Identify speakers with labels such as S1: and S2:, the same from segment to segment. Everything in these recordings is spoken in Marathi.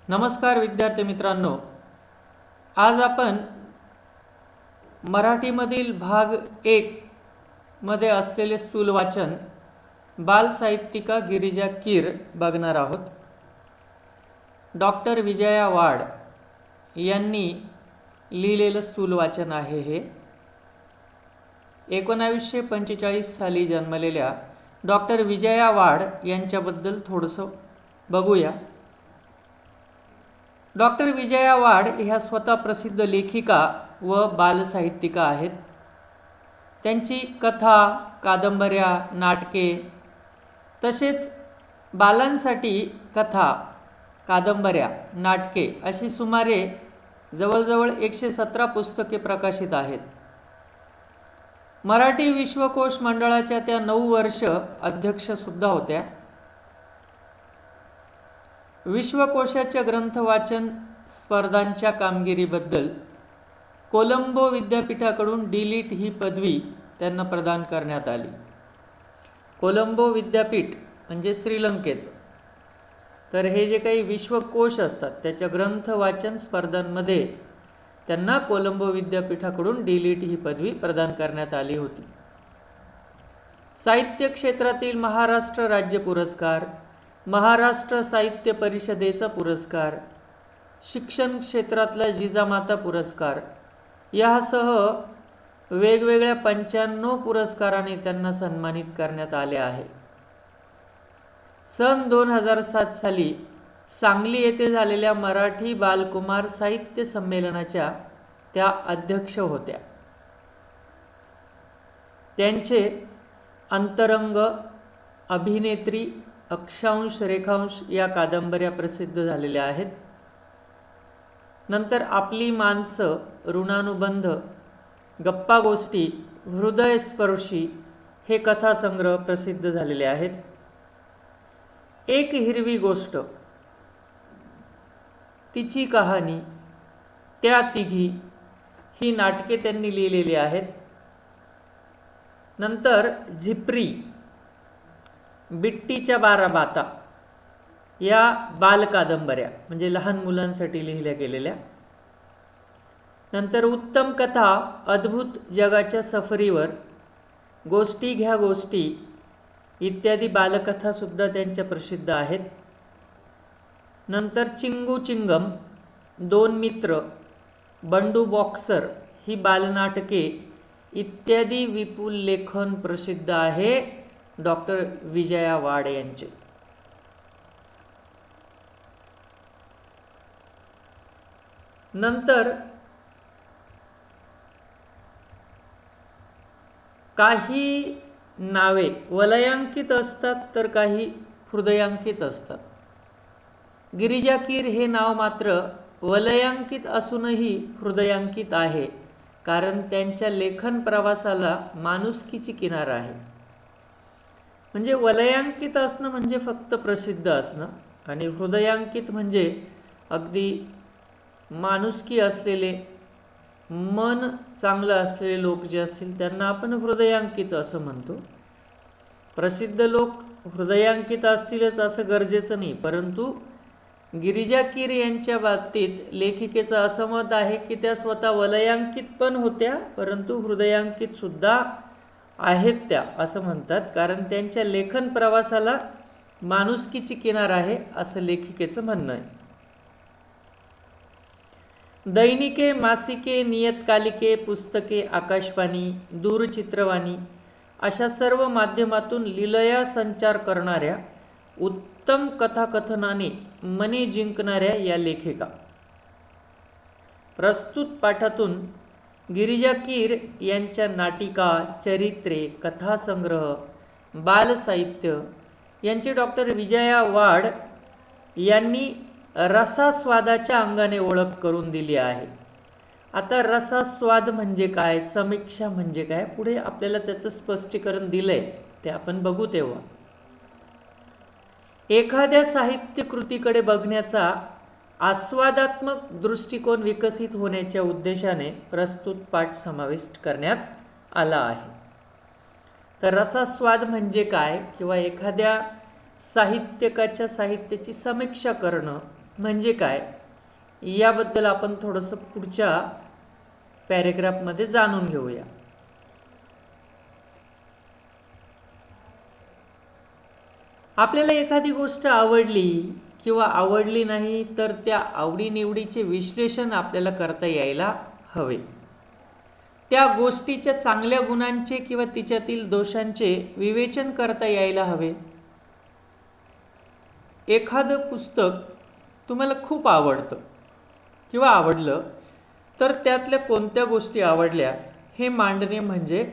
S1: नमस्कार विद्यार्थी मित्रांनो, आज आपण मराठीमधील भाग 1 मध्ये असलेले स्थूल वाचन बाल साहित्यिका गिरिजा कीर बघणार आहोत। डॉक्टर विजया वाड यांनी लिहिलेलं स्थूल वाचन आहे हे। 1945 साली जन्मलेल्या डॉक्टर विजया वाड यांच्याबद्दल थोडंसं बघूया। डॉक्टर विजया वाड ह्या स्वतः प्रसिद्ध लेखिका व बालसाहित्यिका आहेत। त्यांची कथा, कादंबऱ्या, नाटके तसेच बालांसाठी कथा, कादंबऱ्या, नाटके अशी सुमारे जवळजवळ 117 पुस्तके प्रकाशित आहेत। मराठी विश्वकोश मंडळाच्या त्या 9 वर्ष अध्यक्षसुद्धा होत्या। विश्वकोशाच्या ग्रंथ वाचन स्पर्धांच्या कामगिरीबद्दल कोलंबो विद्यापीठाकडून डीलिट ही पदवी त्यांना प्रदान करण्यात आली। कोलंबो विद्यापीठ म्हणजे श्रीलंकेचं, तर हे जे काही विश्वकोश असतात त्याच्या ग्रंथ वाचन स्पर्धांमध्ये त्यांना कोलंबो विद्यापीठाकडून डीलिट ही पदवी प्रदान करण्यात आली होती। साहित्य क्षेत्रातील महाराष्ट्र राज्य पुरस्कार, महाराष्ट्र साहित्य परिषदेचा पुरस्कार, शिक्षण क्षेत्रातला जिजामाता पुरस्कार यासह वेगवेगळ्या 95 पुरस्कारांनी त्यांना सन्मानित करण्यात आले आहे। सन 2007 साली सांगली येथे झालेल्या मराठी बालकुमार साहित्य संमेलनाच्या त्या अध्यक्ष होत्या। त्यांचे अंतरंग, अभिनेत्री, अक्षांश रेखांश या कादंबऱ्या प्रसिद्ध झालेल्या आहेत। नंतर आपली माणसं, ऋणानुबंध, गप्पा गोष्टी, हृदयस्पर्शी हे कथासंग्रह प्रसिद्ध झालेले आहेत। एक हिरवी गोष्ट, तिची कहाणी, त्या तिघी ही नाटके त्यांनी लिहिलेली आहेत। नंतर झिपरी, बिट्टीच्या 12 बाता या बालकादंबऱ्या म्हणजे लहान मुलांसाठी लिहिल्या गेलेल्या। नंतर उत्तम कथा, अद्भुत जगाच्या सफरीवर, गोष्टी घ्या गोष्टी इत्यादी बालकथासुद्धा त्यांच्या प्रसिद्ध आहेत। नंतर चिंगू चिंगम, 2 मित्र, बंडू बॉक्सर ही बालनाटके इत्यादी विपुल लेखन प्रसिद्ध आहे डॉक्टर विजया वाड यांचे। नंतर काही नावे वलयांकित असतात तर काही हृदयांकित असतात। गिरिजा कीर हे नाव मात्र वलयांकित असूनही हृदयांकित आहे, कारण त्यांच्या लेखन प्रवासाला माणुसकीची किनार आहे। म्हणजे वलयांकित असणं म्हणजे फक्त प्रसिद्ध असणं, आणि हृदयांकित म्हणजे अगदी माणुसकी असलेले, मन चांगलं असलेले लोक जे असतील त्यांना आपण हृदयांकित असं म्हणतो। प्रसिद्ध लोक हृदयांकित असतीलच असं गरजेचं नाही, परंतु गिरिजा कीर यांच्या बाबतीत लेखिकेचं असं मत आहे की त्या स्वतः वलयांकित पण होत्या, परंतु हृदयांकित सुद्धा आहेत त्या असं म्हणतात, कारण त्यांच्या लेखन प्रवासाला माणुसकीची किनार आहे असं लेखिकेचं म्हणणं आहे। दैनिके, मासिके, नियतकालिके, पुस्तके, आकाशवाणी, दूरचित्रवाणी अशा सर्व माध्यमातून लीलया संचार करणाऱ्या, उत्तम कथाकथनाने मने जिंकणाऱ्या या लेखिका। प्रस्तुत पाठातून गिरिजा कीर यांच्या नाटिका, चरित्रे, कथासंग्रह, बालसाहित्य यांची डॉक्टर विजया वाड यांनी रसास्वादाच्या अंगाने ओळख करून दिली आहे। आता रसास्वाद म्हणजे काय, समीक्षा म्हणजे काय, पुढे आपल्याला त्याचं स्पष्टीकरण दिलंय, ते आपण बघू। तेव्हा एखाद्या साहित्य कृतीकडे बघण्याचा आस्वादात्मक दृष्टिकोन विकसित होण्याच्या उद्देशाने प्रस्तुत पाठ समाविष्ट करण्यात आला आहे। तर रसास्वाद म्हणजे काय, किंवा एखाद्या साहित्यकाच्या साहित्याची समीक्षा करणं म्हणजे काय याबद्दल आपण थोडंसं पुढच्या पॅरेग्राफमध्ये जाणून घेऊया. आपल्याला एखादी गोष्ट आवडली किंवा आवडली नाही तर त्या आवडीनिवडीचे विश्लेषण आपल्याला करता यायला हवे. त्या गोष्टीच्या चांगल्या गुणांचे किंवा तिच्यातील दोषांचे विवेचन करता यायला हवे. एखादं पुस्तक तुम्हाला खूप आवडतं किंवा आवडलं तर त्यातल्या कोणत्या गोष्टी आवडल्या हे मांडणे म्हणजे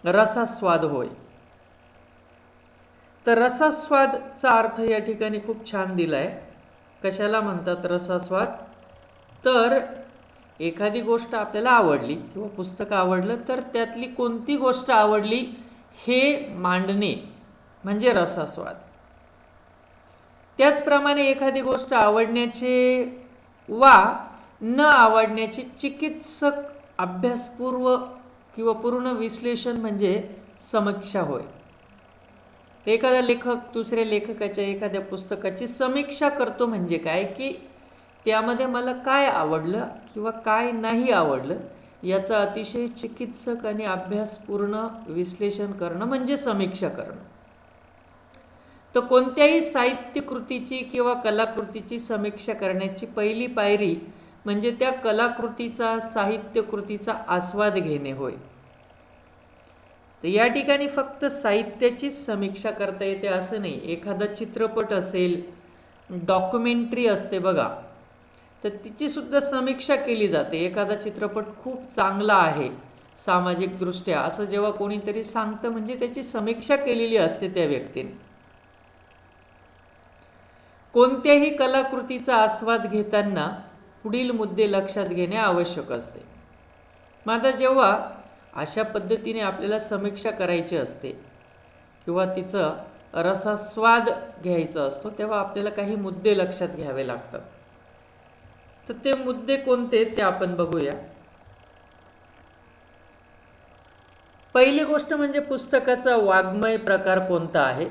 S1: रसास्वाद होय. तर रसास्वादचा अर्थ या ठिकाणी खूप छान दिलाय. कशाला म्हणतात रसास्वाद? तर एखादी गोष्ट आपल्याला आवडली किंवा पुस्तक आवडलं तर त्यातली कोणती गोष्ट आवडली हे मांडणे म्हणजे रसास्वाद. त्याचप्रमाणे एखादी गोष्ट आवडण्याचे वा न आवडण्याचे चिकित्सक अभ्यासपूर्व किंवा पूर्ण विश्लेषण म्हणजे समीक्षा होय. एखादा लेखक दुसऱ्या लेखकाच्या एखाद्या पुस्तकाची समीक्षा करतो म्हणजे काय की त्यामध्ये मला काय आवडलं किंवा काय नाही आवडलं याचं अतिशय चिकित्सक आणि अभ्यासपूर्ण विश्लेषण करणं म्हणजे समीक्षा करणं. तर कोणत्याही साहित्य कृतीची किंवा कलाकृतीची समीक्षा करण्याची पहिली पायरी म्हणजे त्या कलाकृतीचा साहित्य कृतीचा आस्वाद घेणे होय. तर या ठिकाणी फक्त साहित्याचीच समीक्षा करता येते असं नाही. एखादा चित्रपट असेल, डॉक्युमेंटरी असते बघा, तर तिची सुद्धा समीक्षा केली जाते. एखादा चित्रपट खूप चांगला आहे सामाजिकदृष्ट्या असं जेव्हा कोणीतरी सांगतं म्हणजे त्याची समीक्षा केलेली असते त्या व्यक्तीने. कोणत्याही कलाकृतीचा आस्वाद घेताना पुढील मुद्दे लक्षात घेणे आवश्यक असते. मग आता जेव्हा अशा पद्धतीने आपल्याला समीक्षा करायची असते किंवा तिचं रसास्वाद घ्यायचा असतो तेव्हा आपल्याला काही मुद्दे लक्षात घ्यावे लागतात. तर ते मुद्दे कोणते ते आपण बघूया. पहिली गोष्ट म्हणजे पुस्तकाचा वाङ्मय प्रकार कोणता आहे.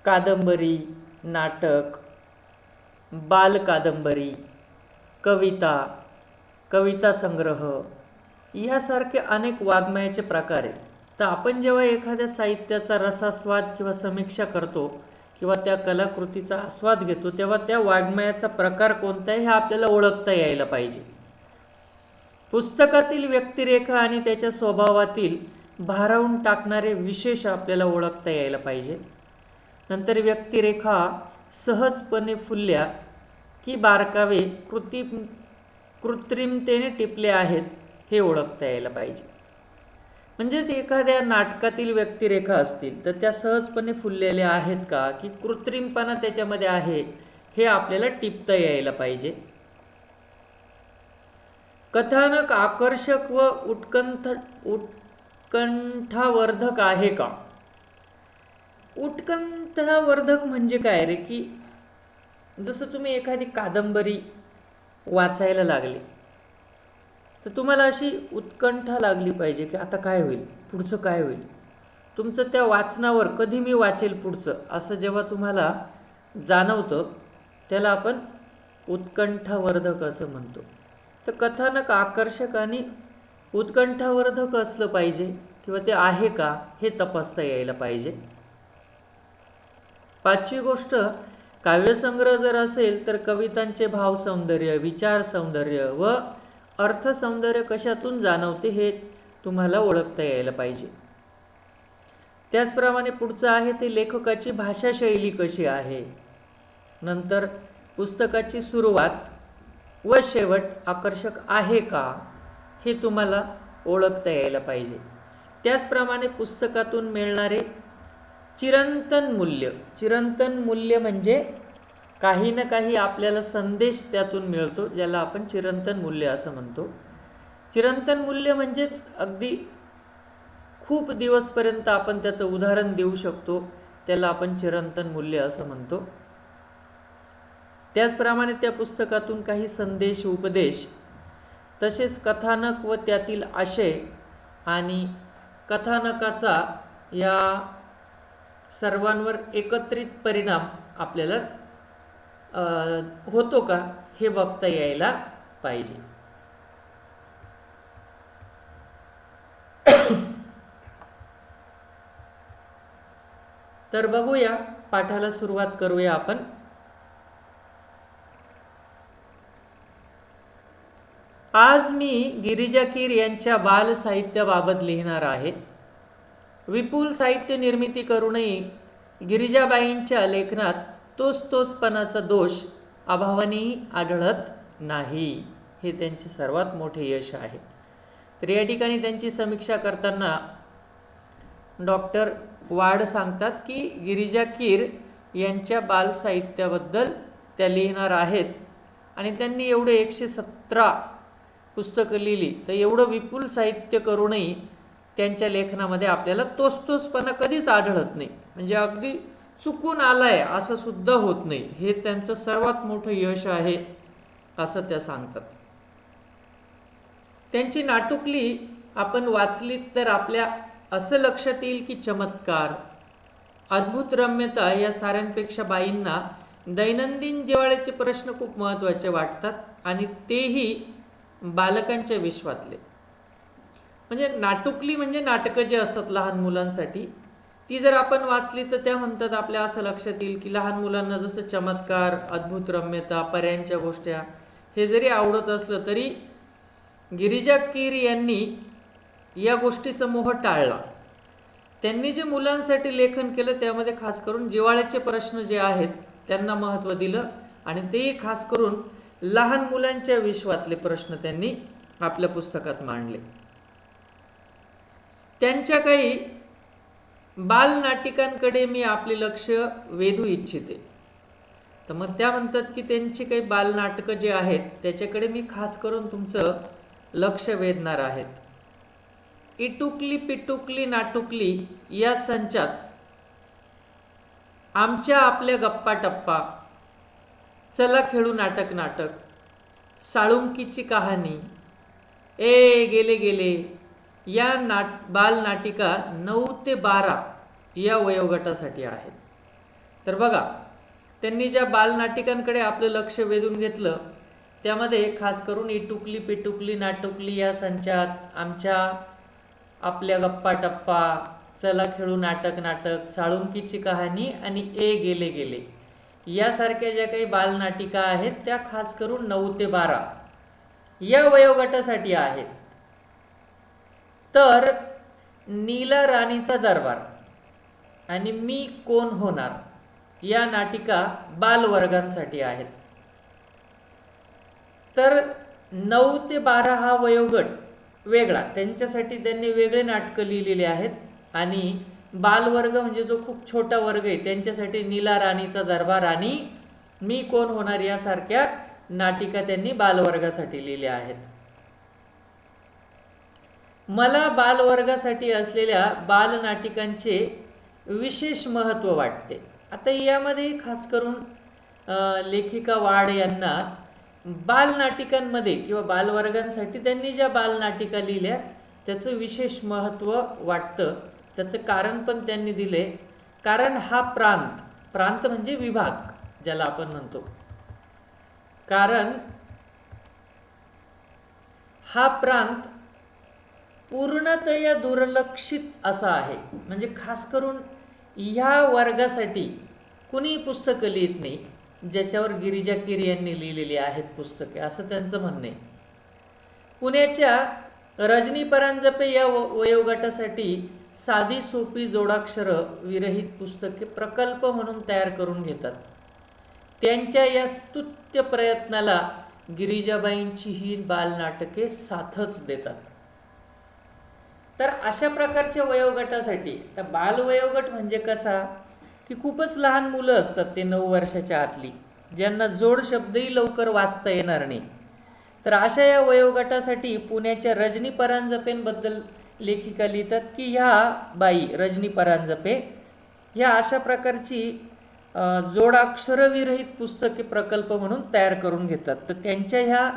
S1: कादंबरी, नाटक, बाल कादंबरी, कविता, कविता संग्रह यासारखे अनेक वाङ्मयाचे प्रकार आहेत. तर आपण जेव्हा एखाद्या साहित्याचा रसास्वाद किंवा समीक्षा करतो किंवा त्या कलाकृतीचा आस्वाद घेतो तेव्हा त्या वाङ्मयाचा प्रकार कोणता आहे हे आपल्याला ओळखता यायला पाहिजे. पुस्तकातील व्यक्तिरेखा आणि त्याच्या स्वभावातील भारावून टाकणारे विशेष आपल्याला ओळखता यायला पाहिजे. नंतर व्यक्तिरेखा सहजपणे फुलल्या की बारकावे कृत्रिमतेने टिपले आहेत हे ओळखता यायला पाहिजे. म्हणजेच एखाद्या नाटकातील व्यक्तिरेखा असतील तर त्या सहजपणे फुललेल्या आहेत का की कृत्रिमपणा त्याच्यामध्ये आहे हे आपल्याला टिपता यायला पाहिजे. कथानक आकर्षक व उत्कंठावर्धक आहे का. उत्कंठावर्धक म्हणजे काय रे की जसं तुम्ही एखादी कादंबरी वाचायला लागले तर तुम्हाला अशी उत्कंठा लागली पाहिजे की आता काय होईल, पुढचं काय होईल. तुमचं त्या वाचनावर कधी मी वाचेल पुढचं असं जेव्हा तुम्हाला जाणवतं त्याला आपण उत्कंठावर्धक असं म्हणतो. तर कथानक आकर्षक आणि उत्कंठावर्धक असलं पाहिजे किंवा ते आहे का हे तपासता यायला पाहिजे. पाचवी गोष्ट काव्यसंग्रह जर असेल तर कवितांचे भाव सौंदर्य, विचार सौंदर्य व अर्थ सौंदर्य कशातून जाणवते हे तुम्हाला ओळखता यायला पाहिजे. त्याचप्रमाणे पुढचं आहे ते लेखकाची भाषाशैली कशी आहे. नंतर पुस्तकाची सुरुवात व शेवट आकर्षक आहे का हे तुम्हाला ओळखता यायला पाहिजे. त्याचप्रमाणे पुस्तकातून मिळणारे चिरंतन मूल्य. चिरंतन मूल्य म्हणजे काही ना काही आपल्याला संदेश त्यातून मिळतो ज्याला आपण चिरंतन मूल्य असं म्हणतो. चिरंतन मूल्य म्हणजेच अगदी खूप दिवसपर्यंत आपण त्याचं उदाहरण देऊ शकतो त्याला आपण चिरंतन मूल्य असं म्हणतो. त्याचप्रमाणे त्या पुस्तकातून काही संदेश, उपदेश, तसेच कथानक व त्यातील आशय आणि कथानकाचा या सर्वांवर एकत्रित परिणाम आपल्याला होतो का हे बघता यायला पाहिजे. तर बघूया, पाठाला सुरुवात करूया आपण. आज मी गिरिजा कीर यांच्या बाल साहित्याबाबत लिहिणार आहे. विपुल साहित्य निर्मिती करूनही गिरिजाबाईंच्या लेखनात तोचपणाचा दोष अभावानेही आढळत नाही, हे त्यांचे सर्वात मोठे यश आहे. तर या ठिकाणी त्यांची समीक्षा करताना डॉक्टर वाड सांगतात की गिरिजा कीर यांच्या बाल साहित्याबद्दल त्या लिहिणार आहेत आणि त्यांनी एवढे 117 पुस्तकं लिहिली. तर एवढं विपुल साहित्य करूनही त्यांच्या लेखनामध्ये आपल्याला तोचपणा कधीच आढळत नाही, म्हणजे अगदी चुकून आलाय असं सुद्धा होत नाही. हे त्यांचं सर्वात मोठं यश आहे असं त्या सांगतात. त्यांची नाटुकली आपण वाचलीत तर आपल्या असं लक्षात येईल की चमत्कार, अद्भुत रम्यता या साऱ्यांपेक्षा बाईंना दैनंदिन जिव्हाळ्याचे प्रश्न खूप महत्त्वाचे वाटतात आणि तेही बालकांच्या विश्वातले. म्हणजे नाटुकली म्हणजे नाटकं जे असतात लहान मुलांसाठी, ती जर आपण वाचली तर त्या म्हणतात आपल्या असं लक्षात येईल की लहान मुलांना जसं चमत्कार, अद्भुत रम्यता, पर्यांच्या गोष्टी हे जरी आवडत असलं तरी गिरिजा कीर यांनी या गोष्टीचा मोह टाळला. त्यांनी जे मुलांसाठी लेखन केलं त्यामध्ये खास करून जिव्हाळ्याचे प्रश्न जे आहेत त्यांना महत्त्व दिलं आणि तेही खास करून लहान मुलांच्या विश्वातले प्रश्न त्यांनी आपल्या पुस्तकात मांडले. त्यांच्या काही बालनाटिकांकडे मी आपले लक्ष वेधू इच्छिते. तर मग त्या म्हणतात की त्यांची काही बालनाटकं जे आहेत त्याच्याकडे मी खास करून तुमचं लक्ष वेधणार आहेत. इटुकली पिटुकली नाटुकली या संचात आमच्या आपल्या गप्पा टप्पा, चला खेळू नाटक, साळुंकीची कहाणी, ए गेले गेले या बालनाटिका 9 ते 12 या वयोगटासाठी आहेत. तर बघा, त्यांनी ज्या बालनाटिकांकडे आपलं लक्ष वेधून घेतलं त्यामध्ये खास करून इटुकली पिटुकली नाटुकली या संचात आमच्या आपल्या गप्पा टप्पा, चला खेळू नाटक, साळुंकीची कहाणी आणि ए गेले गेले यासारख्या ज्या काही बालनाटिका आहेत त्या खास करून 9 ते 12 या वयोगटासाठी आहेत. तर नीला राणीचा दरबार आणि मी कोण होणार या नाटिका बालवर्गांसाठी आहेत. तर 9 ते 12 हा वयोगट वेगळा, त्यांच्यासाठी त्यांनी वेगळे नाटकं लिहिलेले आहेत आणि बालवर्ग म्हणजे जो खूप छोटा वर्ग आहे त्यांच्यासाठी नीला राणीचा दरबार आणि मी कोण होणार यासारख्या नाटिका त्यांनी बालवर्गासाठी लिहिल्या आहेत. मला बालवर्गासाठी असलेल्या बालनाटिकांचे विशेष महत्त्व वाटते. आता यामध्ये खास करून लेखिका वाड यांना बालनाटिकांमध्ये किंवा बालवर्गांसाठी त्यांनी ज्या बालनाटिका लिहिल्या त्याचं विशेष महत्त्व वाटतं. त्याचं कारण पण त्यांनी दिले. कारण हा प्रांत म्हणजे विभाग ज्याला आपण म्हणतो, कारण हा प्रांत पूर्णतया दुर्लक्षित असा आहे. म्हणजे खास करून ह्या वर्गासाठी कुणी पुस्तकं लिहित नाही ज्याच्यावर गिरिजा कीर यांनी लिहिलेली आहेत पुस्तके, असं त्यांचं म्हणणं आहे. पुण्याच्या रजनी परांजपे या वयोगटासाठी साधी सोपी जोडाक्षरं विरहित पुस्तके प्रकल्प म्हणून तयार करून घेतात. त्यांच्या या स्तुत्य प्रयत्नाला गिरिजाबाईंची ही बालनाटके साथच देतात. तर अशा प्रकारच्या वयोगटासाठी, तर बालवयोगट म्हणजे कसा की खूपच लहान मुलं असतात ते 9 वर्षाच्या आतली, ज्यांना जोड शब्दही लवकर वाचता येणार नाही. तर अशा या वयोगटासाठी पुण्याच्या रजनी परांजपेंबद्दल लेखिका लिहितात की ह्या बाई रजनी परांजपे ह्या अशा प्रकारची जोडाक्षरविरहित पुस्तके प्रकल्प म्हणून तयार करून घेतात. तर त्यांच्या ह्या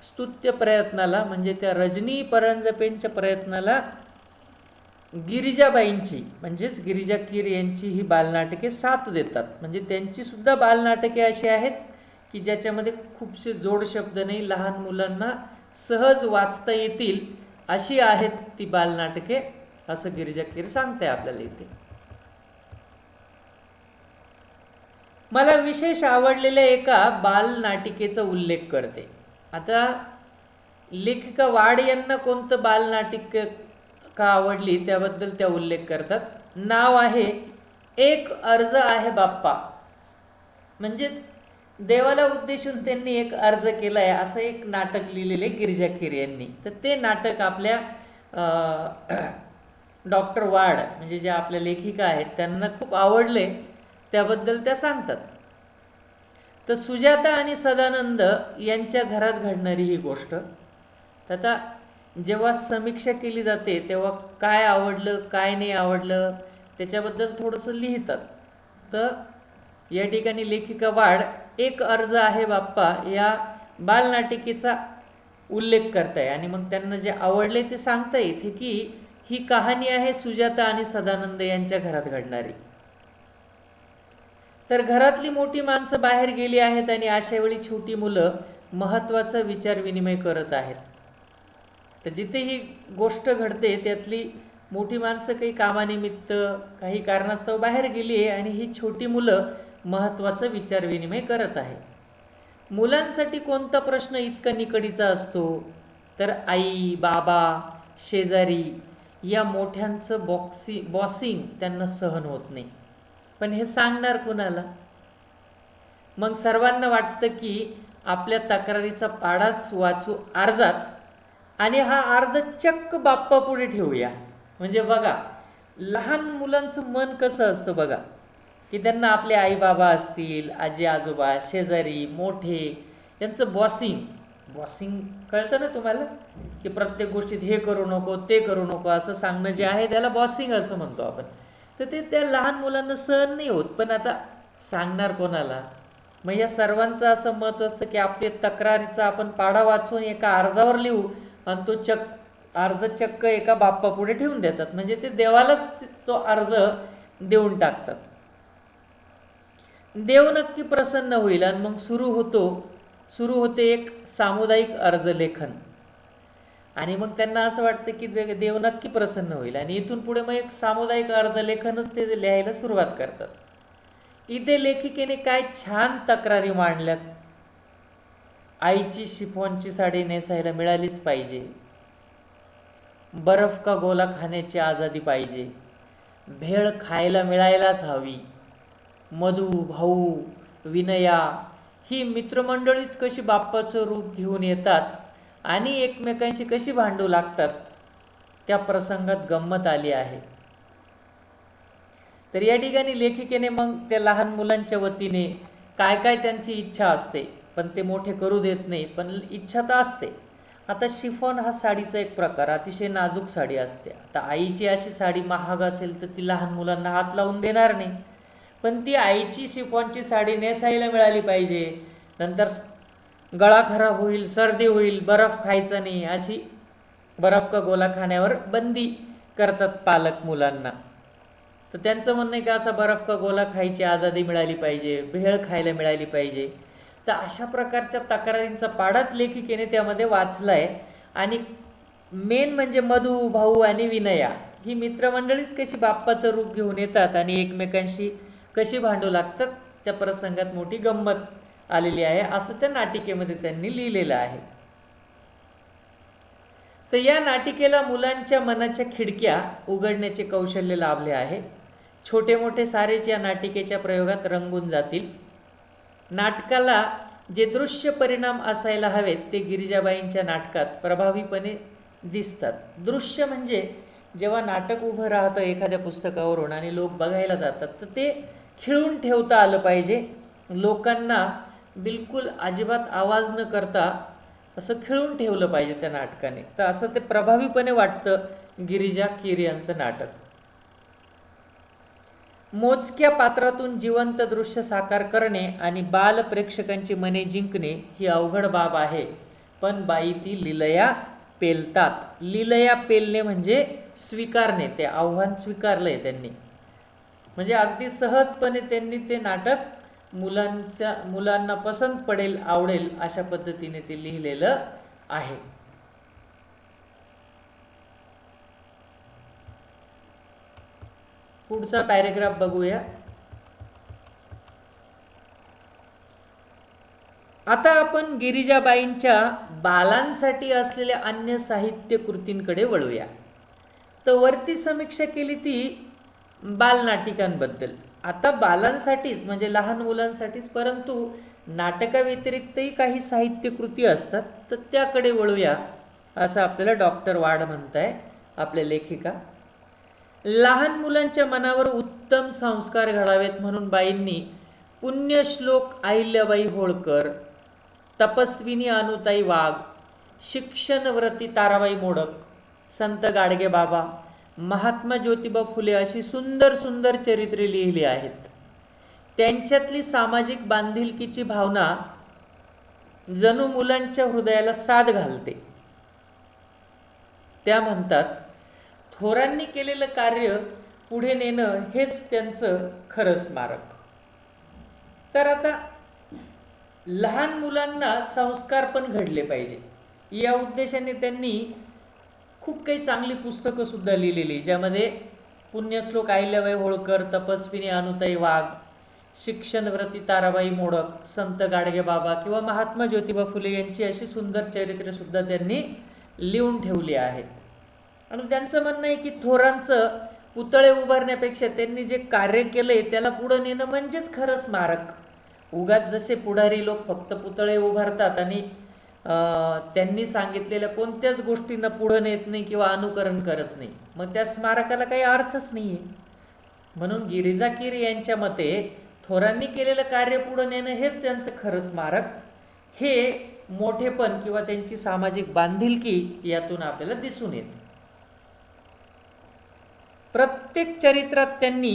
S1: स्तुत्य प्रयत्नाला म्हणजे त्या रजनी परांजपेंच्या प्रयत्नाला गिरिजाबाईंची म्हणजेच गिरिजा कीर यांची ही बालनाटके साथ देतात. म्हणजे त्यांची सुद्धा बालनाटके अशी आहेत की ज्याच्यामध्ये खूपसे जोड शब्द नाही, लहान मुलांना सहज वाचता येतील अशी आहेत ती बालनाटके, असं गिरिजा कीर सांगते आपल्याला इथे. मला विशेष आवडलेल्या एका बालनाटिकेचा उल्लेख करते. आता लेखिका वाड यांना कोणतं बालनाटिक का आवडली त्याबद्दल त्या उल्लेख करतात. नाव आहे एक अर्ज आहे बाप्पा. म्हणजेच देवाला उद्देशून त्यांनी एक अर्ज केला आहे असं एक नाटक लिहिलेले गिरिजा कीर यांनी. तर ते नाटक आपल्या डॉक्टर वाड म्हणजे ज्या आपल्या लेखिका आहेत त्यांना खूप आवडले, त्याबद्दल त्या सांगतात. तर सुजाता आणि सदानंद यांच्या घरात घडणारी ही गोष्ट. आता जेव्हा समीक्षा केली जाते तेव्हा काय आवडलं काय नाही आवडलं त्याच्याबद्दल थोडंसं लिहितात. तर या ठिकाणी लेखिका वाड एक अर्ज आहे बाप्पा या बालनाटिकेचा उल्लेख करताय आणि मग त्यांना जे आवडले ते सांगता येते की ही कहाणी आहे सुजाता आणि सदानंद यांच्या घरात घडणारी. तर घरातली मोठी माणसं बाहेर गेली आहेत आणि अशा वेळी छोटी मुलं महत्त्वाचा विचार विनिमय करत आहेत. तर जिथे ही गोष्ट घडते त्यातली मोठी माणसं काही कामानिमित्त काही कारणास्तव बाहेर गेली आहे आणि ही छोटी मुलं महत्त्वाचा विचार विनिमय करत आहे. मुलांसाठी कोणता प्रश्न इतका निकडीचा असतो तर आई बाबा शेजारी या मोठ्यांचं बॉसिंग त्यांना सहन होत नाही. पण हे सांगणार कुणाला? मग सर्वांना वाटतं की आपल्या तक्रारीचा पाडाच वाचू अर्जात आणि हा अर्ज चक्क बाप्पा पुढे ठेवूया. म्हणजे बघा लहान मुलांचं मन कसं असतं बघा, की त्यांना आपले आई बाबा असतील, आजी आजोबा शेजारी मोठे यांचं बॉसिंग कळतं ना तुम्हाला, की प्रत्येक गोष्टीत हे करू नको ते करू नको असं सांगणं जे आहे त्याला बॉसिंग असं म्हणतो आपण. तर ते त्या लहान मुलांना सहन नाही होत, पण आता सांगणार कोणाला? मग या सर्वांचं असं मत असतं की आपल्या तक्रारीचा आपण पाडा वाचून एका अर्जावर लिहू आणि तो अर्ज चक्क एका बाप्पा पुढे ठेवून देतात. म्हणजे ते देवालाच तो अर्ज देऊन टाकतात. देव नक्की प्रसन्न होईल आणि मग सुरू होते एक सामुदायिक अर्ज लेखन. आणि मग त्यांना असं वाटतं की देव नक्की प्रसन्न होईल आणि इथून पुढे मग एक सामुदायिक अर्ज लेखनच ते लिहायला सुरुवात करतात. इथे लेखिकेने काय छान तक्रारी मांडल्यात. आईची शिफॉनची साडी नेसायला मिळालीच पाहिजे, बर्फ का गोला खाण्याची आजादी पाहिजे, भेळ खायला मिळायलाच हवी, मधू भाऊ विनया ही मित्रमंडळीच कशी बाप्पाचं रूप घेऊन येतात आणि एकमेकांशी कशी भांडू लागतात त्या प्रसंगात गंमत आली आहे. तर या ठिकाणी लेखिकेने मग त्या लहान मुलांच्या वतीने काय काय त्यांची इच्छा असते पण ते मोठे करू देत नाही, पण इच्छा तर असते. आता शिफॉन हा साडीचा एक प्रकार, अतिशय नाजूक साडी असते. आता आईची अशी साडी महाग असेल तर ती लहान मुलांना हात लावून देणार नाही, पण ती आईची शिफॉनची साडी नेसायला मिळाली पाहिजे. नंतर गळा खराब होईल, सर्दी होईल, बर्फ खायचा नाही अशी बर्फ का गोला खाण्यावर बंदी करतात पालक मुलांना. तर त्यांचं म्हणणं आहे की असा बर्फ का गोला खायची आजादी मिळाली पाहिजे, भेळ खायला मिळाली पाहिजे. तर अशा प्रकारच्या तक्रारींचा पाडाच लेखिकेने त्यामध्ये वाचलाय. आणि मेन म्हणजे मधू भाऊ आणि विनया ही मित्रमंडळीच कशी बाप्पाचं रूप घेऊन येतात आणि एकमेकांशी कशी भांडू लागतात त्या प्रसंगात मोठी गंमत आलेली आहे असं त्या नाटिकेमध्ये त्यांनी लिहिलेलं आहे. तर या नाटिकेला मुलांच्या मनाच्या खिडक्या उघडण्याचे कौशल्य लाभले आहे. छोटे मोठे सारेच या नाटिकेच्या प्रयोगात रंगून जातील. नाटकाला जे दृश्य परिणाम असायला हवेत ते गिरिजाबाईंच्या नाटकात प्रभावीपणे दिसतात. दृश्य म्हणजे जेव्हा नाटक उभं राहतं एखाद्या पुस्तकावरून आणि लोक बघायला जातात तर ते खिळून ठेवता आलं पाहिजे. लोकांना बिलकुल अजिबात आवाज न करता असं खिळून ठेवलं पाहिजे त्या नाटकाने. तर असं ते प्रभावीपणे वाटतं गिरिजा कीर यांचं नाटक. मोजक्या पात्रातून जिवंत दृश्य साकार करणे आणि बाल प्रेक्षकांची मने जिंकणे ही अवघड बाब आहे, पण बाई ती लीलया पेलतात. लीलया पेलणे म्हणजे स्वीकारणे, ते आव्हान स्वीकारलंय त्यांनी. म्हणजे अगदी सहजपणे त्यांनी ते नाटक मुलांना पसंत पडेल, आवडेल अशा पद्धतीने ते लिहिलेलं आहे. पुढचा पॅरेग्राफ बघूया. आता आपण गिरिजाबाईंच्या बालांसाठी असलेल्या अन्य साहित्य कृतींकडे वळूया. तर वरती समीक्षा केली ती बालनाटिकांबद्दल. आता बालांसाठीच म्हणजे लहान मुलांसाठीच, परंतु नाटकाव्यतिरिक्तही काही साहित्य कृती असतात, तर त्याकडे वळूया असं आपल्याला डॉक्टर वाड म्हणताय, आपल्या लेखिका. लहान मुलांच्या मनावर उत्तम संस्कार घडावेत म्हणून बाईंनी पुण्यश्लोक अहिल्याबाई होळकर, तपस्विनी अनुताई वाघ, शिक्षणव्रती ताराबाई मोडक, संत गाडगे बाबा, महात्मा ज्योतिबा फुले अशी सुंदर सुंदर चरित्रे लिहिली आहेत. त्यांच्यातली सामाजिक बांधिलकीची भावना जणू मुलांच्या हृदयाला साद घालते. त्या म्हणतात, थोरांनी केलेलं कार्य पुढे नेणं हेच त्यांचं खरं स्मारक. तर आता लहान मुलांना संस्कार पण घडले पाहिजे या उद्देशाने त्यांनी खूप काही चांगली पुस्तकं सुद्धा लिहिलेली, ज्यामध्ये पुण्यश्लोक अहिल्याबाई होळकर, तपस्विनी अनुताई वाघ, शिक्षणव्रती ताराबाई मोडक, संत गाडगे बाबा किंवा महात्मा ज्योतिबा फुले यांची अशी सुंदर चरित्रे सुद्धा त्यांनी लिहून ठेवली आहेत. आणि त्यांचं म्हणणं आहे की थोरांचं पुतळे उभारण्यापेक्षा त्यांनी जे कार्य केलंय त्याला पुढे नेणं म्हणजेच खरं स्मारक. उगाच जसे पुढारी लोक फक्त पुतळे उभारतात आणि त्यांनी सांगितलेल्या कोणत्याच गोष्टींना पुढे नेत नाही किंवा अनुकरण करत नाही, मग त्या स्मारकाला काही अर्थच नाही आहे. म्हणून गिरिजा कीर यांच्या मते थोरांनी केलेलं कार्य पुढे नेणं हेच त्यांचं खरं स्मारक. हे मोठेपण किंवा त्यांची सामाजिक बांधिलकी यातून आपल्याला दिसून येते. प्रत्येक चरित्रात त्यांनी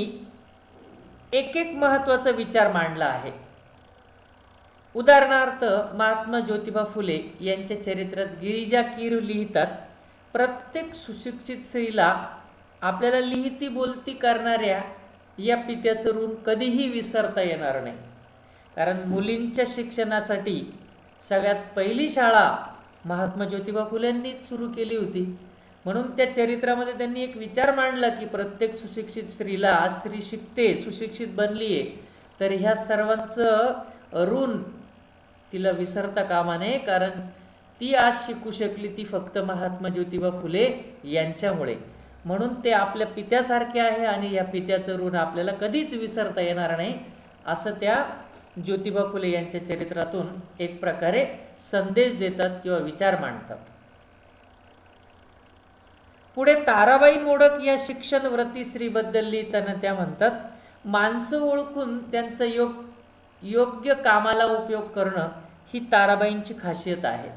S1: एक एक महत्त्वाचा विचार मांडला आहे. उदाहरणार्थ महात्मा ज्योतिबा फुले यांच्या चरित्रात गिरिजा कीर लिहितात, प्रत्येक सुशिक्षित स्त्रीला आपल्याला लिहिती बोलती करणाऱ्या या पित्याचं ऋण कधीही विसरता येणार नाही. कारण मुलींच्या शिक्षणासाठी सगळ्यात पहिली शाळा महात्मा ज्योतिबा फुलेंनीच सुरू केली होती. म्हणून त्या चरित्रामध्ये त्यांनी एक विचार मांडला की प्रत्येक सुशिक्षित स्त्रीला, आज स्त्री शिकते, सुशिक्षित बनली आहे, तर ह्या सर्वांचं ऋण तिला विसरता कामा नये. कारण ती आज शिकू शकली ती फक्त महात्मा ज्योतिबा फुले यांच्यामुळे. म्हणून ते आपल्या पित्यासारखे आहे आणि या पित्याचं ऋण आपल्याला कधीच विसरता येणार नाही, असं त्या ज्योतिबा फुले यांच्या चरित्रातून एक प्रकारे संदेश देतात किंवा विचार मांडतात. पुढे ताराबाई मोडक या शिक्षणव्रती स्त्रीबद्दल लिहिताना त्या म्हणतात, माणसं ओळखून त्यांचं योग्य कामाला उपयोग करणं ही ताराबाईंची खासियत आहे.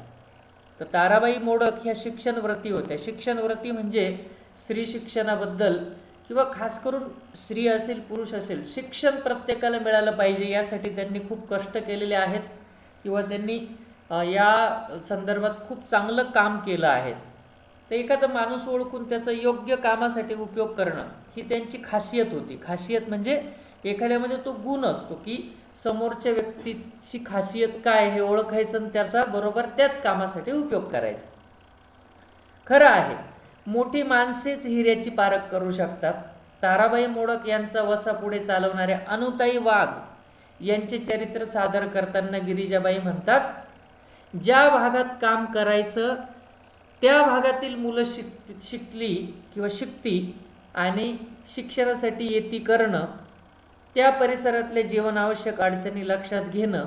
S1: तर ताराबाई मोडक ह्या शिक्षणव्रती होत्या. शिक्षणव्रती म्हणजे स्त्री शिक्षणाबद्दल किंवा खास करून स्त्री असेल पुरुष असेल, शिक्षण प्रत्येकाला मिळालं पाहिजे यासाठी त्यांनी खूप कष्ट केलेले आहेत किंवा त्यांनी या संदर्भात खूप चांगलं काम केलं आहे. तर एखादा माणूस ओळखून त्याचा योग्य कामासाठी उपयोग करणं ही त्यांची खासियत होती. खासियत म्हणजे एखाद्यामध्ये तो गुण असतो की समोरच्या व्यक्तीची खासियत काय हे ओळखायचं आणि त्याचा बरोबर त्याच कामासाठी उपयोग करायचा. खरं आहे, मोठी माणसेच हिऱ्याची पारख करू शकतात. ताराबाई मोडक यांचा वसा पुढे चालवणाऱ्या अनुताई वाघ यांचे चरित्र सादर करताना गिरिजाबाई म्हणतात, ज्या भागात काम करायचं त्या भागातील मुलं शिकली किंवा शिकती आणि शिक्षणासाठी येती करणं, त्या परिसरातल्या जीवनावश्यक अडचणी लक्षात घेणं,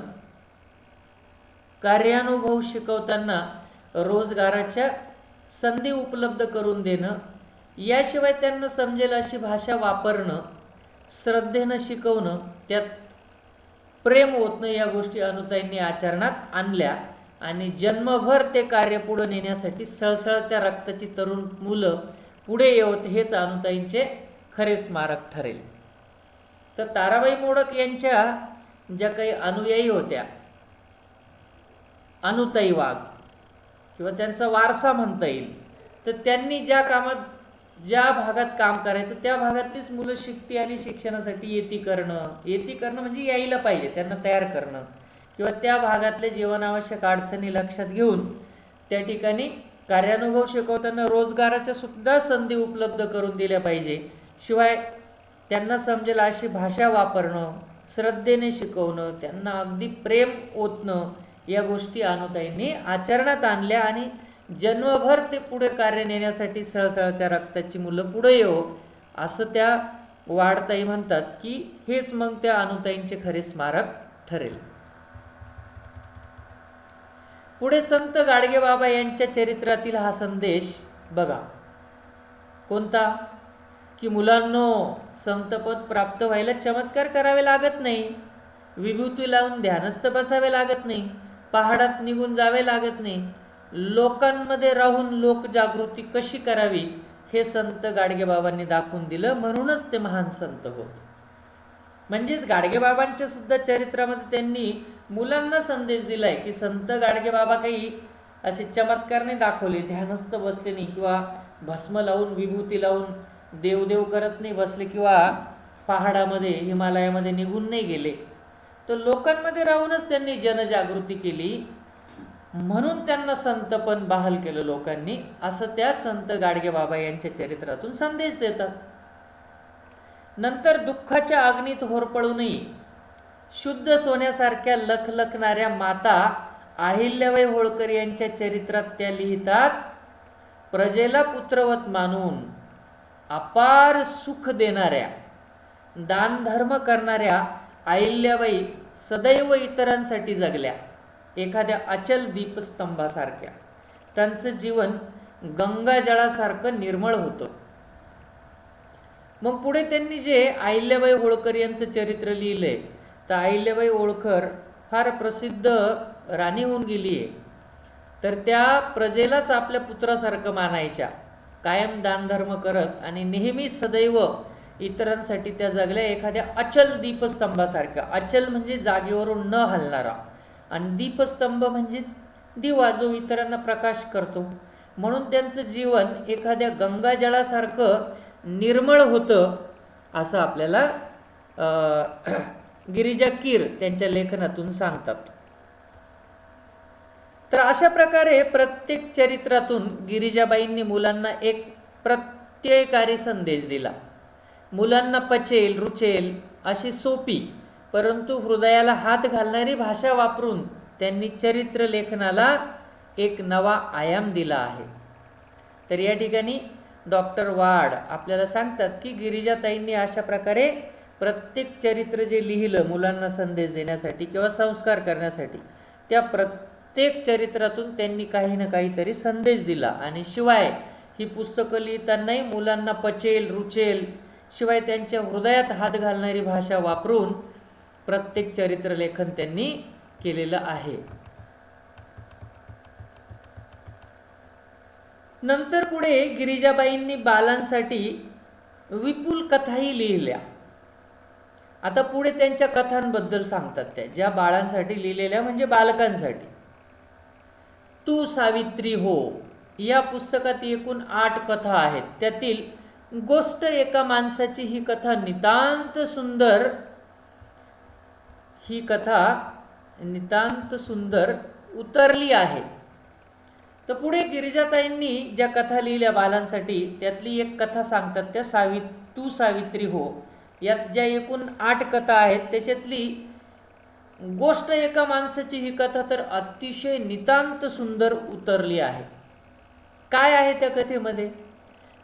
S1: कार्यानुभव शिकवताना रोजगाराच्या संधी उपलब्ध करून देणं, याशिवाय त्यांना समजेल अशी भाषा वापरणं, श्रद्धेनं शिकवणं, त्यात प्रेम ओतणं, या गोष्टी अनुताईंनी आचरणात आणल्या आणि जन्मभर ते कार्य पुढे नेण्यासाठी सळसळत्या रक्ताची तरुण मुलं पुढे येवत हेच अनुताईंचे खरे स्मारक ठरेल. तर ताराबाई मोडक यांच्या ज्या काही अनुयायी होत्या, अनुताई वाघ किंवा त्यांचा वारसा म्हणता येईल, तर त्यांनी ज्या कामात ज्या भागात काम करायचं त्या भागातलीच मुलं शिकती आणि शिक्षणासाठी येती करणं म्हणजे यायला पाहिजे, त्यांना तयार करणं, किंवा त्या भागातले जीवनावश्यक अडचणी लक्षात घेऊन त्या ठिकाणी कार्यानुभव शिकवताना रोजगाराच्या सुद्धा संधी उपलब्ध करून दिल्या पाहिजे. शिवाय त्यांना समजेल अशी भाषा वापरणं, श्रद्धेने शिकवणं, त्यांना अगदी प्रेम ओतणं, या गोष्टी अनुताईंनी आचरणात आणल्या आणि जन्मभर ते पुढे कार्य नेण्यासाठी सळसळत्या रक्ताची मुलं पुढे येऊ, असं त्या वाडताई म्हणतात की हेच मग त्या अनुताईंचे खरे स्मारक ठरेल. पुढे संत गाडगेबाबा यांच्या चरित्रातील हा संदेश बघा, कोणता? की मुलांनो, संतपद प्राप्त व्हायला चमत्कार करावे लागत नाही, विभूती लावून ध्यानस्थ बसावे लागत नाही, पहाडात निघून जावे लागत नाही, लोकांमध्ये राहून लोकजागृती कशी करावी हे संत गाडगेबाबांनी दाखवून दिलं, म्हणूनच ते महान संत होत. म्हणजेच गाडगेबाबांच्या सुद्धा चरित्रामध्ये त्यांनी मुलांना संदेश दिलाय की संत गाडगेबाबा काही असे चमत्कार नाही दाखवले, ध्यानस्थ बसले नाही, किंवा भस्म लावून विभूती लावून देवदेव करत नाही बसले, किंवा पहाडामध्ये हिमालयामध्ये निघून नाही गेले. तर लोकांमध्ये राहूनच त्यांनी जनजागृती केली, म्हणून त्यांना संतपण बहाल केलं लोकांनी, असं त्या संत गाडगेबाबा यांच्या चरित्रातून संदेश देतात. नंतर दुःखाच्या अग्नीत होरपळूनही शुद्ध सोन्यासारख्या लखलखणाऱ्या माता अहिल्याबाई होळकर यांच्या चरित्रात त्या लिहितात, प्रजेला पुत्रवत मानून अपार सुख देणाऱ्या, दानधर्म करणाऱ्या अहिल्याबाई सदैव इतरांसाठी जगल्या, एखाद्या अचल दीपस्तंभासारख्या. त्यांचं जीवन गंगाजळासारखं निर्मळ होतं. मग पुढे त्यांनी जे अहिल्याबाई होळकर यांचं चरित्र लिहिलंय, तर अहिल्याबाई होळकर फार प्रसिद्ध राणी होऊन गेली आहे, तर त्या प्रजेलाच आपल्या पुत्रासारखं मानायच्या, कायम दानधर्म करत आणि नेहमी सदैव इतरांसाठी त्या जगल्या, एखाद्या अचल दीपस्तंभासारख्या. अचल म्हणजे जागेवरून न हलणारा, आणि दीपस्तंभ म्हणजेच दिवा जो इतरांना प्रकाश करतो. म्हणून त्यांचं जीवन एखाद्या गंगाजळासारखं निर्मळ होतं, असं आपल्याला गिरिजा कीर त्यांच्या लेखनातून सांगतात. तर अशा प्रकारे प्रत्येक चरित्रातून गिरिजाबाईंनी मुलांना एक प्रत्ययकारी संदेश दिला. मुलांना पचेल रुचेल अशी सोपी परंतु हृदयाला हात घालणारी भाषा वापरून त्यांनी चरित्र लेखनाला एक नवा आयाम दिला आहे. तर या ठिकाणी डॉक्टर वाड आपल्याला सांगतात की गिरिजाताईंनी अशा प्रकारे प्रत्येक चरित्र जे लिहिलं मुलांना संदेश देण्यासाठी किंवा संस्कार करण्यासाठी, त्या प्रत्येक चरित्रातून त्यांनी काही ना काहीतरी संदेश दिला. आणि शिवाय ही पुस्तकं लिहितानाही मुलांना पचेल रुचेल, शिवाय त्यांच्या हृदयात हात घालणारी भाषा वापरून प्रत्येक चरित्र लेखन त्यांनी केलेलं आहे. नंतर पुढे गिरिजाबाईंनी बालांसाठी विपुल कथाही लिहिल्या. आता पुढे त्यांच्या कथांबद्दल सांगतात, त्या ज्या बाळांसाठी लिहिलेल्या म्हणजे बालकांसाठी. तू सावित्री हो या पुस्तकात एकूण 8 कथा आहेत. त्यातील गोष्ट एका माणसाची ही कथा नितांत सुंदर उतरली आहे. तर पुढे गिरिजाताईंनी ज्या कथा लिहिल्या बालांसाठी त्यातली एक कथा सांगतात, त्या तू सावित्री हो. यात ज्या एकूण 8 कथा आहेत त्याच्यातली गोष्ट एका माणसाची ही कथा तर अतिशय नितांत सुंदर उतरली आहे. काय आहे त्या कथेमध्ये?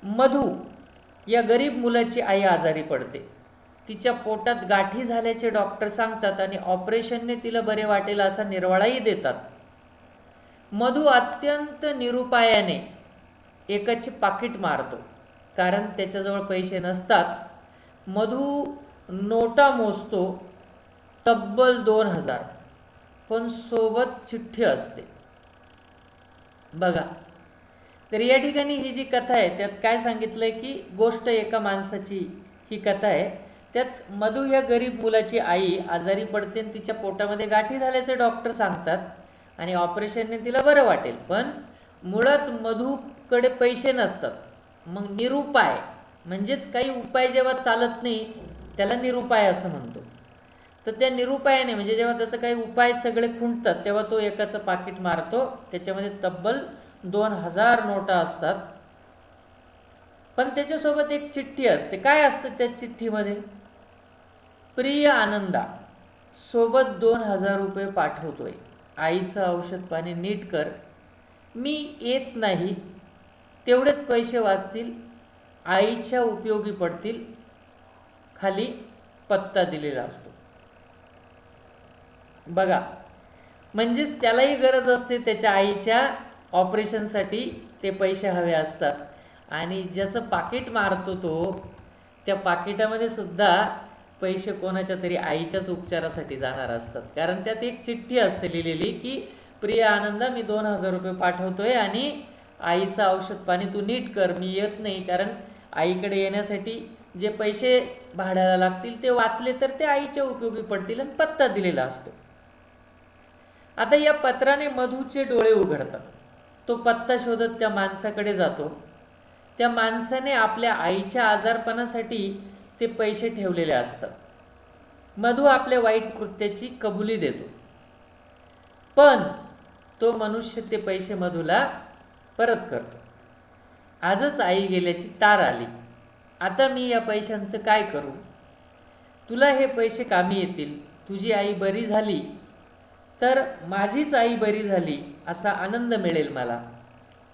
S1: मधू या गरीब मुलाची आई आजारी पडते. तिच्या पोटात गाठी झाल्याचे डॉक्टर सांगतात आणि ऑपरेशनने तिला बरे वाटेल असा निर्वाळाही देतात. मधू अत्यंत निरुपायाने एकाचे पाकिट मारतो, कारण त्याच्याजवळ पैसे नसतात. मधू नोटा मोजतो, तब्बल 2000, पण सोबत चिठ्ठी असते. बघा, तर या ठिकाणी ही जी कथा आहे त्यात काय सांगितलंय की गोष्ट एका माणसाची ही कथा आहे. त्यात मधू या गरीब मुलाची आई आजारी पडते आणि तिच्या पोटामध्ये गाठी झाल्याचे डॉक्टर सांगतात आणि ऑपरेशनने तिला बरं वाटेल. पण मुळात मधूकडे पैसे नसतात मग निरुपाय म्हणजेच काही उपाय जेव्हा चालत नाही त्याला निरुपाय असं म्हणतो. तर त्या निरुपायाने म्हणजे जेव्हा त्याचं काही उपाय सगळे खुंटतात तेव्हा तो एकाचं पाकिट मारतो. त्याच्यामध्ये तब्बल 2000 नोटा असतात. पण त्याच्यासोबत एक चिठ्ठी असते. काय असतं त्या चिठ्ठीमध्ये? प्रिय आनंदा, सोबत 2000 रुपये पाठवतोय. आईचं औषध पाणी नीट कर. मी येत नाही, तेवढेच पैसे वाचतील, आईच्या उपयोगी पडतील. खाली पत्ता दिलेला असतो. बघा, म्हणजेच त्यालाही गरज असते त्याच्या आईच्या ऑपरेशनसाठी ते पैसे हवे असतात. आणि ज्याचं पाकिट मारतो तो, त्या पाकिटामध्ये सुद्धा पैसे कोणाच्या तरी आईच्याच उपचारासाठी जाणार असतात. कारण त्यात एक चिठ्ठी असते लिहिलेली की प्रिय आनंदा, मी 2000 रुपये पाठवतोय आणि आईचं औषध पाणी तू नीट कर. मी येत नाही कारण आईकडे येण्यासाठी जे पैसे भाड्याला लागतील ते वाचले तर ते आईच्या उपयोगी पडतील. आणि पत्ता दिलेला असतो. आता या पत्राने मधूचे डोळे उघडतात. तो पत्ता शोधत त्या माणसाकडे जातो. त्या माणसाने आपल्या आईच्या आजारपणासाठी ते पैसे ठेवलेले असतात. मधू आपल्या वाईट कृत्याची कबुली देतो. पण तो मनुष्य ते पैसे मधूला परत करतो. आजच आई गेल्याची तार आली. आता मी या पैशांचं काय करू? तुला हे पैसे कामी येतील. तुझी आई बरी झाली तर माझीच आई बरी झाली असा आनंद मिळेल मला.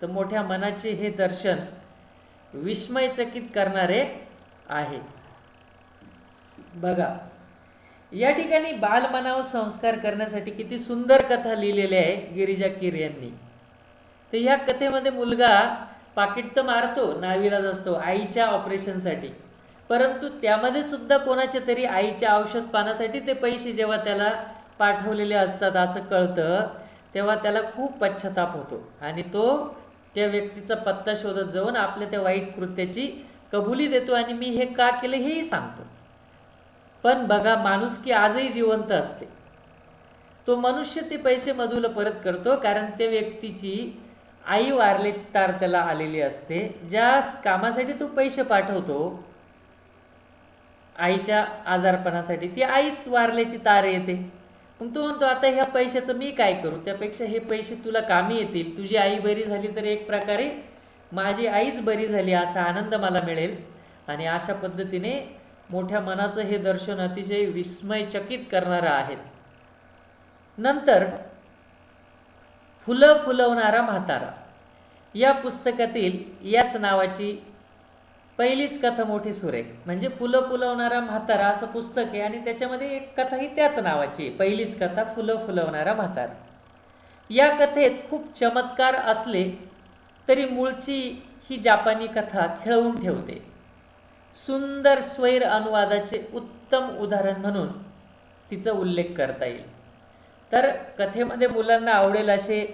S1: तर मोठ्या मनाचे हे दर्शन विस्मयचकित करणारे आहे. बघा, या ठिकाणी बालमनावर संस्कार करण्यासाठी किती सुंदर कथा लिहिलेली आहे गिरिजा कीर यांनी. तर ह्या कथेमध्ये मुलगा पाकिट तर मारतो, नाविलाज असतो आईच्या ऑपरेशनसाठी, परंतु त्यामध्ये सुद्धा कोणाच्या तरी आईच्या औषध पाण्यासाठी ते पैसे जेव्हा त्याला पाठवलेले असतात असं कळतं तेव्हा त्याला खूप पश्चाताप होतो. आणि तो त्या व्यक्तीचा पत्ता शोधत जाऊन आपल्या त्या वाईट कृत्याची कबुली देतो आणि मी हे का केलं हेही सांगतो. पण बघा, माणुसकी आजही जिवंत असते. तो मनुष्य ते पैसे मधूला परत करतो कारण त्या व्यक्तीची आई वारल्याची तार त्याला आलेली असते. ज्या कामासाठी तो पैसे पाठवतो आईच्या आजारपणासाठी, ती आईच वारल्याची तार येते. मग तो म्हणतो आता ह्या पैशाचं मी काय करू? त्यापेक्षा हे पैसे तुला कामी येतील. तुझी आई बरी झाली तर एक प्रकारे माझी आईच बरी झाली असा आनंद मला मिळेल. आणि अशा पद्धतीने मोठ्या मनाचं हे दर्शन अतिशय विस्मयचकित करणारं आहे. नंतर फुलं फुलवणारा म्हातारा या पुस्तकातील याच नावाची पहिलीच कथा मोठी सुरेख. म्हणजे फुलं फुलवणारा म्हातारा असं पुस्तक आहे आणि त्याच्यामध्ये एक कथा ही त्याच नावाची आहे. पहिलीच कथा फुलं फुलवणारा म्हातारा. या कथेत खूप चमत्कार असले तरी मूळची ही जापानी कथा खिळवून ठेवते. सुंदर स्वैर अनुवादाचे उत्तम उदाहरण म्हणून तिचा उल्लेख करता येईल. तर कथेमध्ये मुलांना आवडेल असे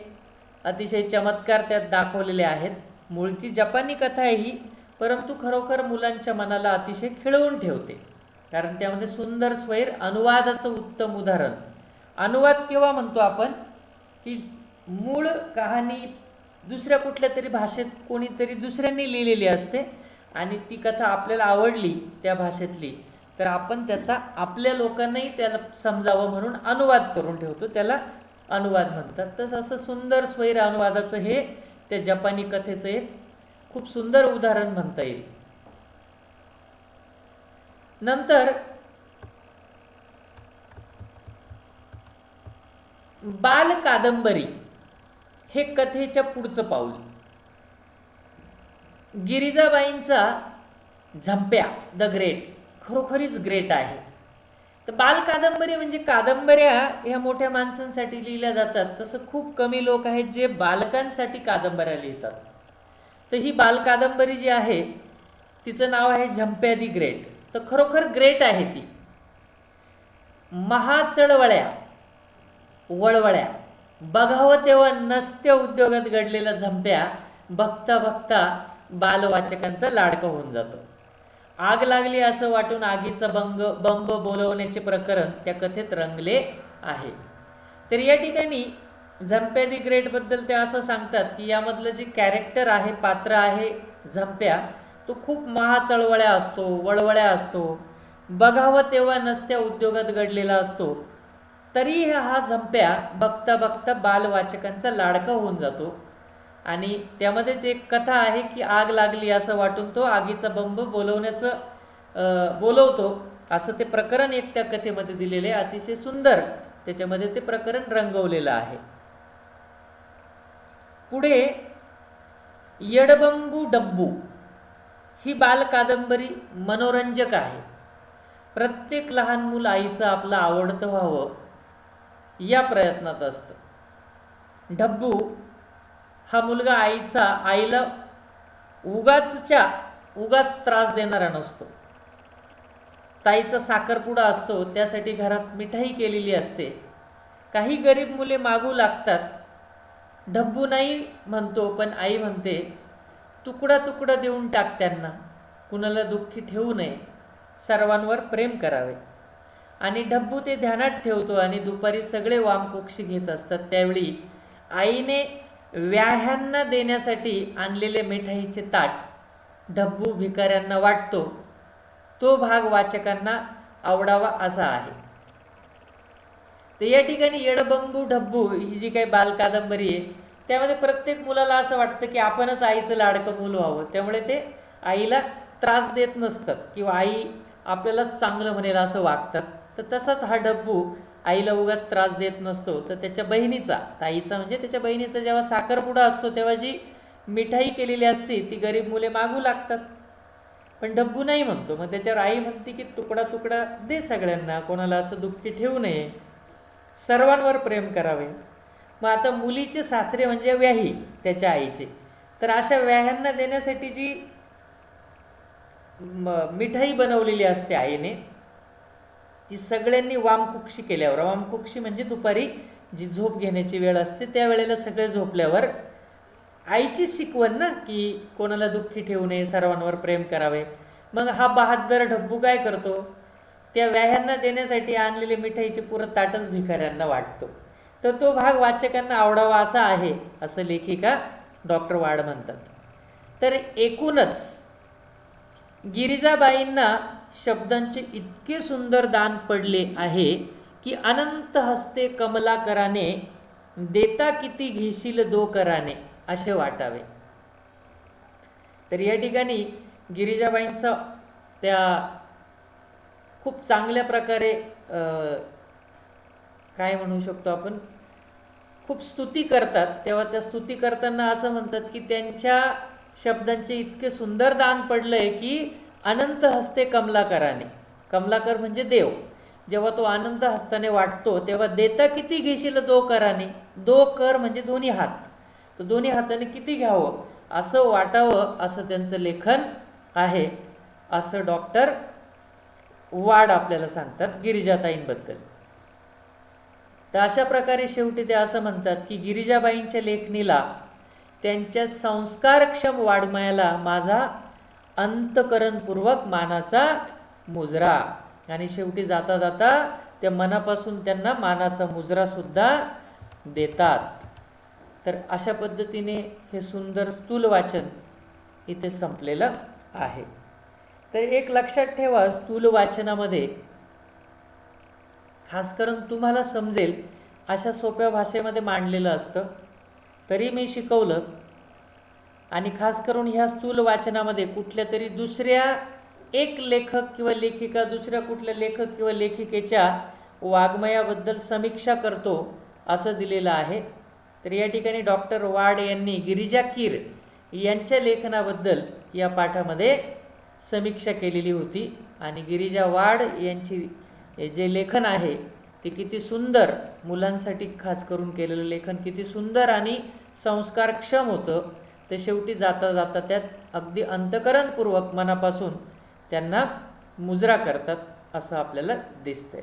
S1: अतिशय चमत्कार त्यात दाखवलेले आहेत. मूळची जपानी कथा आहे ही, परंतु खरोखर मुलांच्या मनाला अतिशय खिळवून ठेवते कारण त्यामध्ये सुंदर स्वैर अनुवादाचं उत्तम उदाहरण. अनुवाद केव्हा म्हणतो आपण की मूळ कहाणी दुसऱ्या कुठल्या तरी भाषेत कोणीतरी दुसऱ्यांनी लिहिलेली असते आणि ती कथा आपल्याला आवडली त्या भाषेतली तर आपण त्याचा आपल्या लोकांनाही त्याला समजावं म्हणून अनुवाद करून ठेवतो, त्याला अनुवाद म्हणतात. तर असं सुंदर स्वैर अनुवादाचं हे त्या जपानी कथेचं एक खूप सुंदर उदाहरण म्हणता येईल. नंतर बाल कादंबरी हे कथेच्या पुढचं पाऊल. गिरिजाबाईंचा झंप्या द ग्रेट खरोखरीच ग्रेट आहे. तर बाल कादंबरी म्हणजे कादंबऱ्या ह्या मोठ्या माणसांसाठी लिहिल्या जातात, तसं खूप कमी लोक आहेत जे बालकांसाठी कादंबऱ्या लिहितात. तर ही बाल कादंबरी जी आहे तिचं नाव आहे झंप्या दी ग्रेट. तर खरोखर ग्रेट आहे ती. महाचळवळ्या वळवळ्या बघावं तेव्हा नसत्या उद्योगात घडलेला झंप्या बघता बघता बालवाचकांचा लाडका होऊन जातो. आग लागली असं वाटून आगीचा बंब बोलवण्याचे प्रकरण त्या कथेत रंगले आहे. तर या ठिकाणी झंप्या दी ग्रेट बद्दल ते असं सांगतात की यामधलं जे कॅरेक्टर आहे, पात्र आहे झंप्या तो खूप महाचळवळ्या असतो, वळवळ्या असतो, बघावं तेव्हा नसत्या उद्योगात घडलेला असतो. तरी हा झंप्या बघता बघता बालवाचकांचा लाडका होऊन जातो. आणि त्यामध्येच एक कथा आहे की आग लागली असं वाटून तो आगीचा बंब बोलवतो, असं ते प्रकरण एक त्या कथेमध्ये दिलेले आहे. अतिशय सुंदर त्याच्यामध्ये ते प्रकरण रंगवलेलं आहे. पुढे येडबंबू डब्बू ही बाल कादंबरी मनोरंजक आहे. प्रत्येक लहान मूल आईचं आपलं आवडतं व्हावं या प्रयत्नात असतं. डब्बू हा मुलगा आईला उगाच त्रास देणारा नसतो. ताईचा साखरपुडा असतो, त्यासाठी घरात मिठाई केलेली असते. काही गरीब मुले मागू लागतात. डब्बू नाही म्हणतो, पण आई म्हणते तुकडा तुकडा देऊन टाक त्यांना, कुणाला दुःखी ठेवू नये, सर्वांवर प्रेम करावे. आणि डब्बू ते ध्यानात ठेवतो आणि दुपारी सगळे वामकुक्षी घेत असतात. त्यावेळी आईने व्याह्यांना देण्यासाठी आणलेले मिठाईचे ताट डब्बू भिकाऱ्यांना वाटतो. तो भाग वाचकांना आवडावा असा आहे. तर या ठिकाणी येडबंबू डब्बू ही जी काही बालकादंबरी आहे, त्यामध्ये प्रत्येक मुलाला असं वाटतं की आपणच आईचं लाडकं मूल व्हावं. त्यामुळे ते आईला त्रास देत नसतात किंवा आई आपल्यालाच चांगलं म्हणेल असं वागतात. तर तसाच हा डब्बू आईला उगाच त्रास देत नसतो. तर त्याच्या बहिणीचा, ताईचा म्हणजे त्याच्या बहिणीचा जेव्हा साखरपुडा असतो तेव्हा जी मिठाई केलेली असते ती गरीब मुले मागू लागतात, पण डब्बू नाही म्हणतो. मग त्याच्यावर आई म्हणते की तुकडा तुकडा दे सगळ्यांना, कोणाला असं दुःखी ठेवू नये, सर्वांवर प्रेम करावे. मग आता मुलीचे सासरे म्हणजे व्याही त्याच्या आईचे, तर अशा व्याह्यांना देण्यासाठी जी मिठाई बनवलेली असते आईने, ती सगळ्यांनी वामकुक्षी केल्यावर, वामकुक्षी म्हणजे दुपारी जी झोप घेण्याची वेळ असते त्यावेळेला सगळे झोपल्यावर आईची शिकवण ना की कोणाला दुःखी ठेवू नये, सर्वांवर प्रेम करावे. मग हा बहादर डब्बू काय करतो, त्या व्याह्यांना देण्यासाठी आणलेले मिठाईचे पुरं ताटच भिकाऱ्यांना वाटतो. तर तो भाग वाचकांना आवडावा असा आहे, असं लेखिका डॉक्टर वाड म्हणतात. तर एकूणच गिरिजाबाईंना शब्दांचे इतके सुंदर दान पडले आहे की अनंत हस्ते कमलाकराने, देता किती घेशील दो कराने असे वाटावे. तर या ठिकाणी गिरिजाबाईंचा त्या खूप चांगल्या प्रकारे काय म्हणू शकतो आपण, खूप स्तुती करतात. तेव्हा त्या स्तुती करताना असं म्हणतात की त्यांच्या शब्दांचे इतके सुंदर दान पडलंय की अनंत हस्ते कमलाकराने, कमलाकर म्हणजे देव, जेव्हा तो अनंत हस्ताने वाटतो तेव्हा देता किती घेशील दो कराने, दो कर म्हणजे दोन्ही हात, तर दोन्ही हाताने किती घ्यावं असं वाटावं असं त्यांचं लेखन आहे, असं डॉक्टर वाड आपल्याला सांगतात गिरिजाताईंबद्दल. तर अशा प्रकारे शेवटी ते असं म्हणतात की गिरिजाबाईंच्या लेखणीला, त्यांच्या संस्कारक्षम वाङ्मयाला माझा अंतकरणपूर्वक मानाचा मुजरा. आणि शेवटी जाता जाता त्या मनापासून त्यांना मानाचा मुजरा सुद्धा देतात. तर अशा पद्धतीने हे सुंदर स्थूल वाचन इथे संपलेलं आहे. तर एक लक्षात ठेवा, स्थूल वाचनामध्ये खास करून तुम्हाला समजेल अशा सोप्या भाषेमध्ये मांडलेलं असतं. तरी मी शिकवलं. आणि खास करून ह्या स्थूल वाचनामध्ये कुठल्या तरी दुसऱ्या एक लेखक किंवा लेखिका दुसऱ्या कुठल्या लेखक किंवा लेखिकेच्या वाङ्मयाबद्दल समीक्षा करतो असं दिलेलं आहे. तर या ठिकाणी डॉक्टर वाड यांनी गिरिजा कीर यांच्या लेखनाबद्दल या पाठामध्ये समीक्षा केलेली होती. आणि गिरिजा वाड यांची जे लेखन आहे ते किती सुंदर, मुलांसाठी खास करून केलेलं लेखन किती सुंदर आणि संस्कारक्षम होतं. ते शेवटी जाता जाता त्यात अगदी अंतकरणपूर्वक मनापासून त्यांना मुजरा करतात असं आपल्याला दिसतंय.